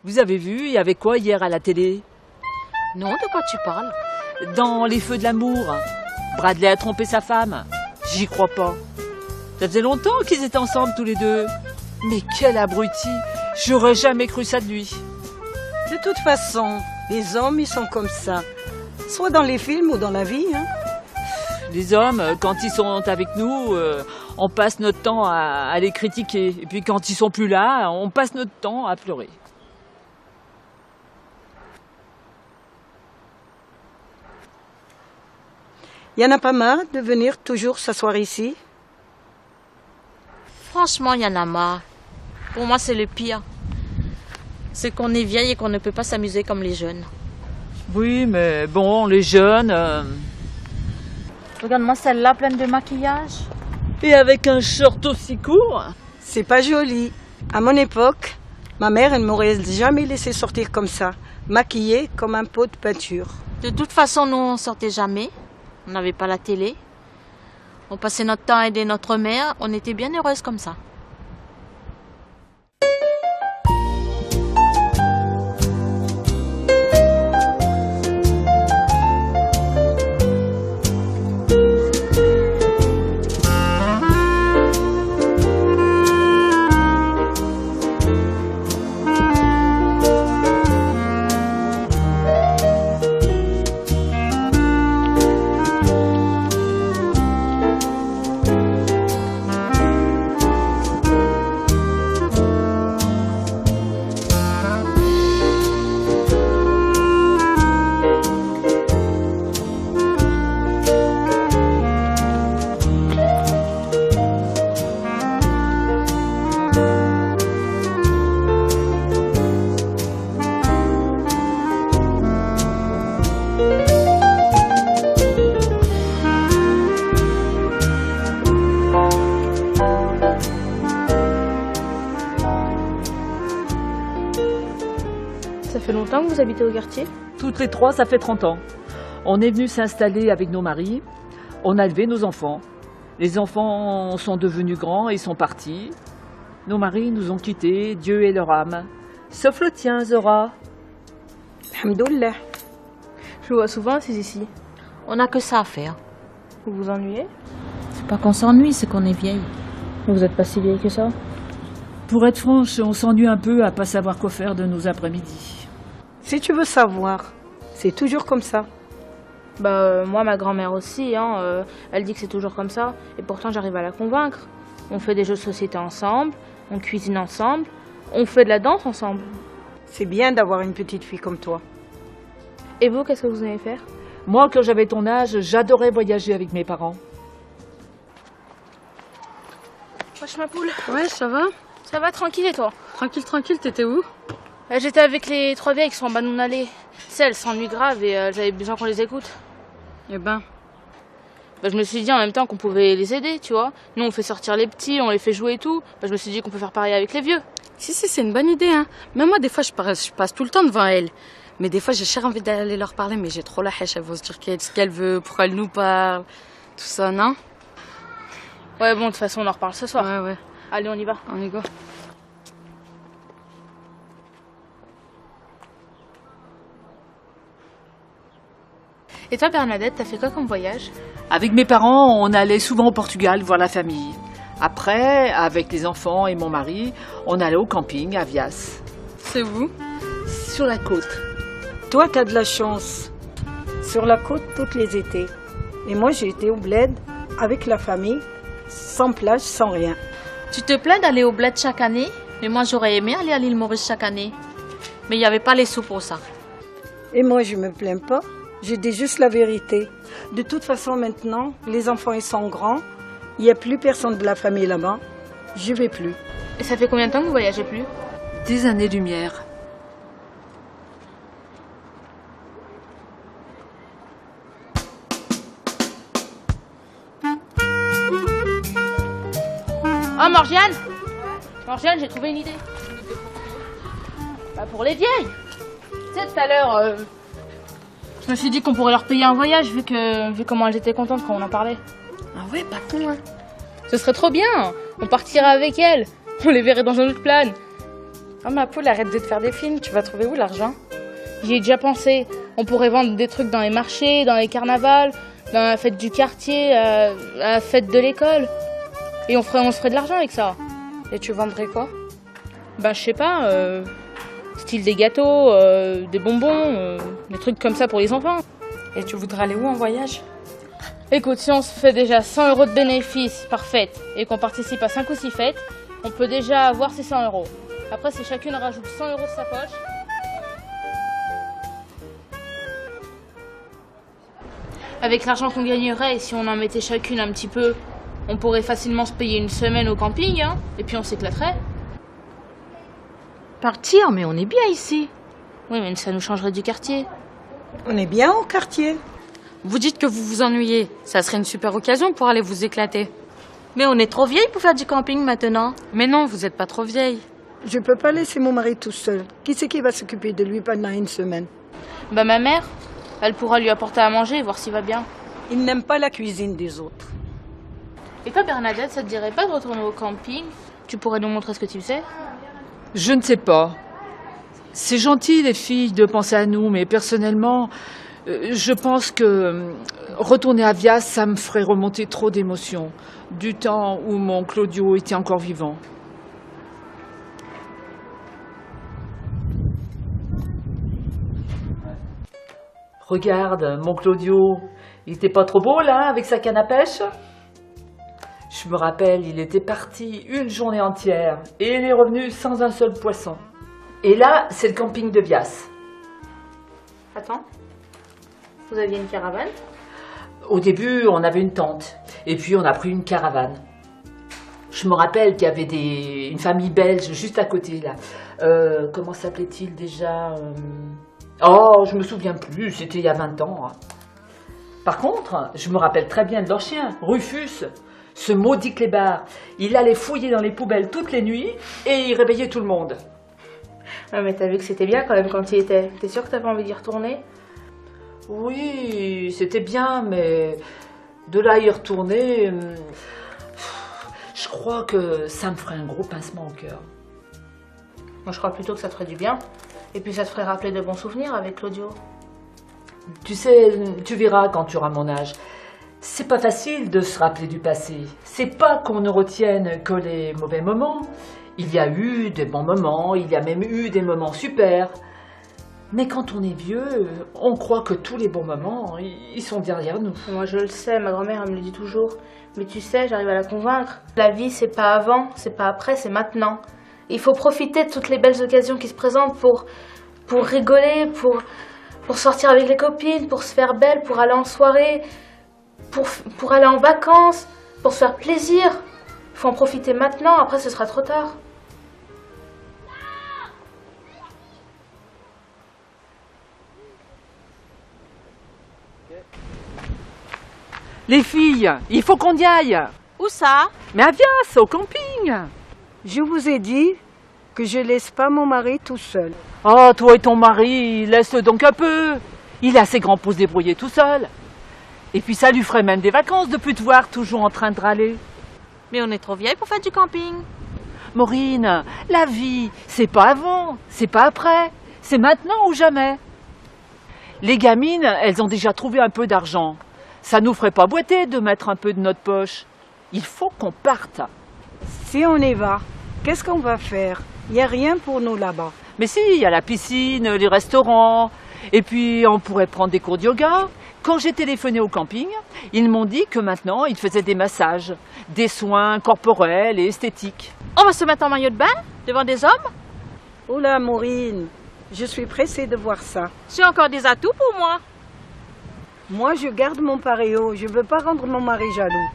Vous avez vu, il y avait quoi hier à la télé? Non, de quoi tu parles? Dans Les Feux de l'amour, Bradley a trompé sa femme. J'y crois pas. Ça faisait longtemps qu'ils étaient ensemble tous les deux. Mais quel abruti! J'aurais jamais cru ça de lui. De toute façon, les hommes, ils sont comme ça. Soit dans les films ou dans la vie, hein. Les hommes, quand ils sont avec nous, on passe notre temps à les critiquer. Et puis quand ils sont plus là, on passe notre temps à pleurer. Il y en a pas marre de venir toujours s'asseoir ici? Franchement, il y en a marre. Pour moi, c'est le pire. C'est qu'on est vieille et qu'on ne peut pas s'amuser comme les jeunes. Oui, mais bon, les jeunes... Regarde-moi celle-là, pleine de maquillage. Et avec un short aussi court. C'est pas joli. À mon époque, ma mère, elle m'aurait jamais laissé sortir comme ça, maquillée comme un pot de peinture. De toute façon, nous, on sortait jamais. On n'avait pas la télé. On passait notre temps à aider notre mère. On était bien heureuses comme ça. Ça fait longtemps que vous habitez au quartier? Toutes les trois, ça fait 30 ans. On est venu s'installer avec nos maris. On a élevé nos enfants. Les enfants sont devenus grands et sont partis. Nos maris nous ont quittés, Dieu et leur âme. Sauf le tien, Zora. Alhamdoulilah. Je vous vois souvent assis ici. On n'a que ça à faire. Vous vous ennuyez? C'est pas qu'on s'ennuie, c'est qu'on est vieille. Vous n'êtes pas si vieille que ça? Pour être franche, on s'ennuie un peu à pas savoir quoi faire de nos après-midi. Si tu veux savoir, c'est toujours comme ça. Moi, ma grand-mère aussi, elle dit que c'est toujours comme ça. Et pourtant, j'arrive à la convaincre. On fait des jeux de société ensemble, on cuisine ensemble, on fait de la danse ensemble. C'est bien d'avoir une petite fille comme toi. Et vous, qu'est-ce que vous aimez faire? Moi, quand j'avais ton âge, j'adorais voyager avec mes parents. Wesh ma poule. Ouais, ça va? Ça va, tranquille et toi? Tranquille, tranquille, t'étais où? J'étais avec les 3 vieilles qui sont en bas de mon allée. Elles s'ennuient grave et j'avais besoin qu'on les écoute. Eh ben. Je me suis dit en même temps qu'on pouvait les aider, tu vois. Nous, on fait sortir les petits, on les fait jouer et tout. Je me suis dit qu'on peut faire pareil avec les vieux. Si, c'est une bonne idée, hein. Même moi, des fois, je passe tout le temps devant elles. Mais des fois, j'ai cher envie d'aller leur parler, mais j'ai trop la hèche. Elles vont se dire ce qu'elle veut, pourquoi elle nous parle, tout ça, non? Ouais, bon, de toute façon, on en reparle ce soir. Ouais. Allez, on y va. On y go. Et toi, Bernadette, t'as fait quoi comme voyage? Avec mes parents, on allait souvent au Portugal voir la famille. Après, avec les enfants et mon mari, on allait au camping à Vias. C'est où? Sur la côte. Toi, t'as de la chance. Sur la côte, tous les étés. Et moi, j'ai été au bled avec la famille, sans plage, sans rien. Tu te plains d'aller au bled chaque année? Mais moi, j'aurais aimé aller à l'île Maurice chaque année. Mais il n'y avait pas les sous pour ça. Et moi, je me plains pas. Je dis juste la vérité. De toute façon, maintenant, les enfants, ils sont grands. Il n'y a plus personne de la famille là-bas. Je vais plus. Et ça fait combien de temps que vous voyagez plus? Des années-lumière. Oh, Morgiane! Morgiane, j'ai trouvé une idée. Pour les vieilles. Tu sais, tout à l'heure, je me suis dit qu'on pourrait leur payer un voyage vu comment elles étaient contentes quand on en parlait. Ah ouais, pas con, hein. Ce serait trop bien. On partirait avec elles. On les verrait dans un autre plan. Oh ma poule, arrête de te faire des films, tu vas trouver où l'argent? J'y ai déjà pensé. On pourrait vendre des trucs dans les marchés, dans les carnavals, dans la fête du quartier, à la fête de l'école. Et on se ferait de l'argent avec ça. Et tu vendrais quoi? Ben, je sais pas, style des gâteaux, des bonbons, des trucs comme ça pour les enfants. Et tu voudrais aller où en voyage? Écoute, si on se fait déjà 100 € de bénéfices par fête et qu'on participe à 5 ou 6 fêtes, on peut déjà avoir ces 100 €. Après, si chacune rajoute 100 € de sa poche... Avec l'argent qu'on gagnerait, et si on en mettait chacune un petit peu, on pourrait facilement se payer une semaine au camping, hein, et puis on s'éclaterait. Partir, mais on est bien ici. Oui, mais ça nous changerait du quartier. On est bien au quartier. Vous dites que vous vous ennuyez. Ça serait une super occasion pour aller vous éclater. Mais on est trop vieille pour faire du camping maintenant. Mais non, vous êtes pas trop vieille. Je peux pas laisser mon mari tout seul. Qui c'est qui va s'occuper de lui pendant une semaine? Bah ma mère, elle pourra lui apporter à manger et voir s'il va bien. Il n'aime pas la cuisine des autres. Et toi Bernadette, ça te dirait pas de retourner au camping? Tu pourrais nous montrer ce que tu sais? Je ne sais pas. C'est gentil, les filles, de penser à nous, mais personnellement, je pense que retourner à Vias, ça me ferait remonter trop d'émotions. Du temps où mon Claudio était encore vivant. Regarde, mon Claudio, il était pas trop beau là, avec sa canne à pêche? Je me rappelle, il était parti une journée entière et il est revenu sans un seul poisson. Et là, c'est le camping de Vias. Attends, vous aviez une caravane? Au début, on avait une tente et puis on a pris une caravane. Je me rappelle qu'il y avait une famille belge juste à côté là. Comment s'appelait-il déjà? Oh, je me souviens plus, c'était il y a 20 ans. Par contre, je me rappelle très bien de leur chien, Rufus. Ce maudit clébard, il allait fouiller dans les poubelles toutes les nuits et il réveillait tout le monde. Ouais, mais t'as vu que c'était bien quand même quand tu y étais. T'es sûr que t'avais envie d'y retourner? Oui, c'était bien, mais de là à y retourner, je crois que ça me ferait un gros pincement au cœur. Moi je crois plutôt que ça te ferait du bien. Et puis ça te ferait rappeler de bons souvenirs avec Claudio. Tu sais, tu verras quand tu auras mon âge. C'est pas facile de se rappeler du passé. C'est pas qu'on ne retienne que les mauvais moments. Il y a eu des bons moments, il y a même eu des moments super. Mais quand on est vieux, on croit que tous les bons moments, ils sont derrière nous. Moi je le sais, ma grand-mère elle me le dit toujours. Mais tu sais, j'arrive à la convaincre. La vie c'est pas avant, c'est pas après, c'est maintenant. Il faut profiter de toutes les belles occasions qui se présentent pour rigoler, pour sortir avec les copines, pour se faire belle, pour aller en soirée, pour aller en vacances, pour se faire plaisir. Il faut en profiter maintenant, après ce sera trop tard. Les filles, il faut qu'on y aille. Où ça? Mais à Vias, au camping. Je vous ai dit que je laisse pas mon mari tout seul. Oh, toi et ton mari, laisse-le donc un peu. Il est assez grand pour se débrouiller tout seul. Et puis ça lui ferait même des vacances de plus te voir toujours en train de râler. Mais on est trop vieille pour faire du camping. Maureen, la vie, c'est pas avant, c'est pas après, c'est maintenant ou jamais. Les gamines, elles ont déjà trouvé un peu d'argent. Ça nous ferait pas boiter de mettre un peu de notre poche. Il faut qu'on parte. Si on y va, qu'est-ce qu'on va faire? Il n'y a rien pour nous là-bas. Mais si, il y a la piscine, les restaurants, et puis on pourrait prendre des cours de yoga. Quand j'ai téléphoné au camping, ils m'ont dit que maintenant ils faisaient des massages, des soins corporels et esthétiques. On va se mettre en maillot de bain devant des hommes? Oula, Maureen, je suis pressée de voir ça. J'ai encore des atouts pour moi. Moi, je garde mon paréo. Je ne veux pas rendre mon mari jaloux.